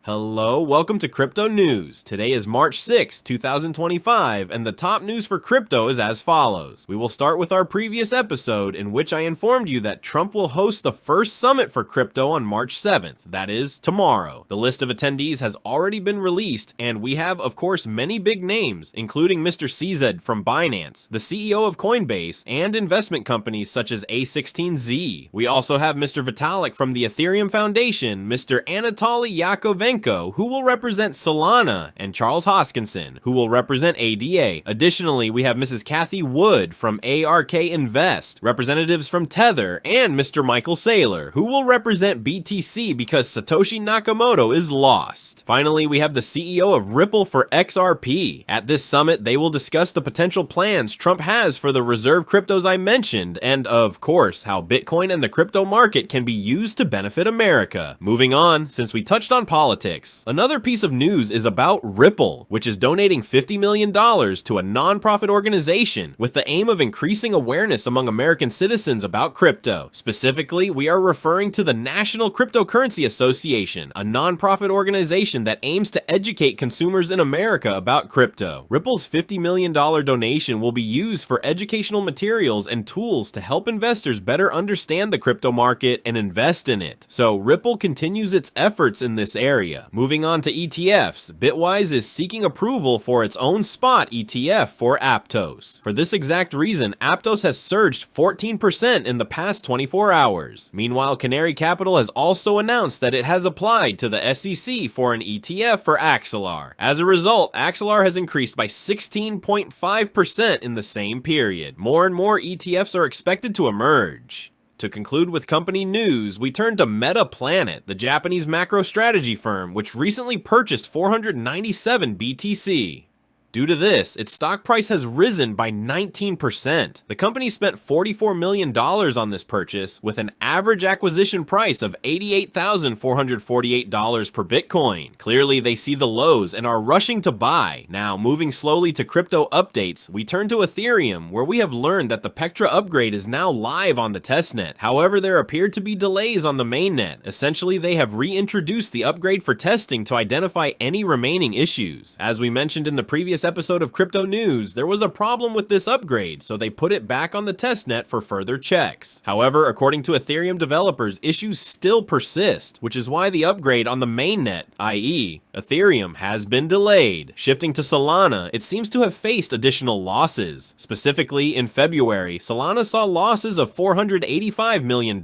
Hello, welcome to Crypto News. Today is March 6, 2025, and the top news for crypto is as follows. We will start with our previous episode in which I informed you that Trump will host the first summit for crypto on March 7th, that is, tomorrow. The list of attendees has already been released, and we have, of course, many big names, including Mr. CZ from Binance, the CEO of Coinbase, and investment companies such as A16Z. We also have Mr. Vitalik from the Ethereum Foundation, Mr. Anatoly Yakovenko, who will represent Solana, and Charles Hoskinson, who will represent ADA. Additionally, we have Mrs. Kathy Wood from ARK Invest, representatives from Tether, and Mr. Michael Saylor, who will represent BTC because Satoshi Nakamoto is lost. Finally, we have the CEO of Ripple for XRP. At this summit, they will discuss the potential plans Trump has for the reserve cryptos I mentioned, and of course, how Bitcoin and the crypto market can be used to benefit America. Moving on, since we touched on politics, another piece of news is about Ripple, which is donating $50 million to a non-profit organization with the aim of increasing awareness among American citizens about crypto. Specifically, we are referring to the National Cryptocurrency Association, a non-profit organization that aims to educate consumers in America about crypto. Ripple's $50 million donation will be used for educational materials and tools to help investors better understand the crypto market and invest in it. So Ripple continues its efforts in this area. Moving on to ETFs, Bitwise is seeking approval for its own spot ETF for Aptos. For this exact reason, Aptos has surged 14% in the past 24 hours. Meanwhile, Canary Capital has also announced that it has applied to the SEC for an ETF for Axelar. As a result, Axelar has increased by 16.5% in the same period. More and more ETFs are expected to emerge. To conclude with company news, we turn to Metaplanet, the Japanese macro strategy firm, which recently purchased 497 BTC. Due to this, its stock price has risen by 19%. The company spent $44 million on this purchase, with an average acquisition price of $88,448 per Bitcoin. Clearly, they see the lows and are rushing to buy. Now, moving slowly to crypto updates, we turn to Ethereum, where we have learned that the Pectra upgrade is now live on the testnet. However, there appeared to be delays on the mainnet. Essentially, they have reintroduced the upgrade for testing to identify any remaining issues. As we mentioned in the previous episode of Crypto News, there was a problem with this upgrade, so they put it back on the testnet for further checks. However, according to Ethereum developers, issues still persist, which is why the upgrade on the mainnet, i.e., Ethereum, has been delayed. Shifting to Solana, it seems to have faced additional losses. Specifically, in February, Solana saw losses of $485 million.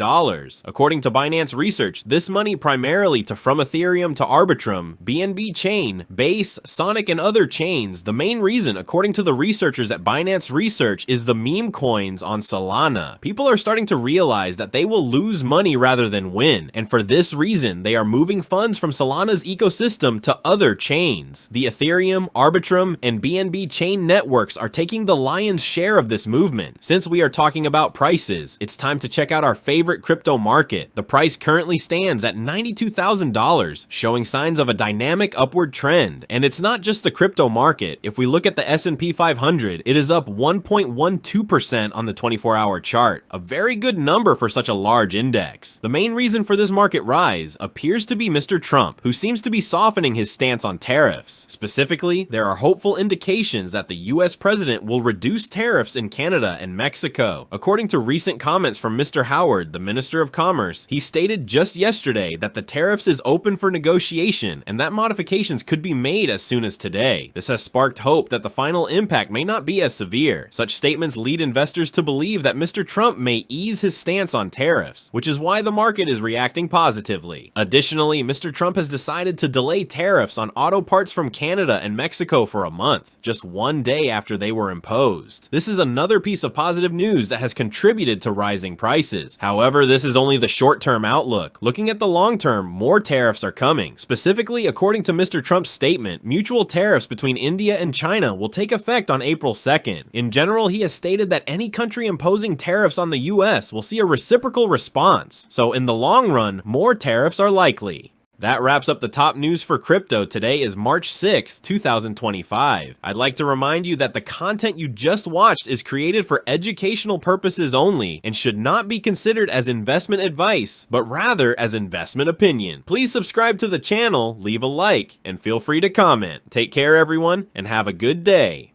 According to Binance Research, this money primarily from Ethereum to Arbitrum, BNB Chain, Base, Sonic, and other chains. The main reason, according to the researchers at Binance Research, is the meme coins on Solana. People are starting to realize that they will lose money rather than win, and for this reason, they are moving funds from Solana's ecosystem to other chains. The Ethereum, Arbitrum, and BNB chain networks are taking the lion's share of this movement. Since we are talking about prices, it's time to check out our favorite crypto market. The price currently stands at $92,000, showing signs of a dynamic upward trend. And it's not just the crypto market. If we look at the S&P 500, it is up 1.12% on the 24-hour chart, a very good number for such a large index. The main reason for this market rise appears to be Mr. Trump, who seems to be softening his stance on tariffs. Specifically, there are hopeful indications that the US president will reduce tariffs in Canada and Mexico. According to recent comments from Mr. Howard, the Minister of Commerce, he stated just yesterday that the tariffs is open for negotiation and that modifications could be made as soon as today. This has sparked hope that the final impact may not be as severe. Such statements lead investors to believe that Mr. Trump may ease his stance on tariffs, which is why the market is reacting positively. Additionally, Mr. Trump has decided to delay tariffs on auto parts from Canada and Mexico for a month, just one day after they were imposed. This is another piece of positive news that has contributed to rising prices. However, this is only the short-term outlook. Looking at the long term, more tariffs are coming. Specifically, according to Mr. Trump's statement, mutual tariffs between India and China will take effect on April 2nd. In general, he has stated that any country imposing tariffs on the US will see a reciprocal response. So in the long run, more tariffs are likely. That wraps up the top news for crypto. Today is March 6th, 2025. I'd like to remind you that the content you just watched is created for educational purposes only and should not be considered as investment advice, but rather as investment opinion. Please subscribe to the channel, leave a like, and feel free to comment. Take care everyone, and have a good day.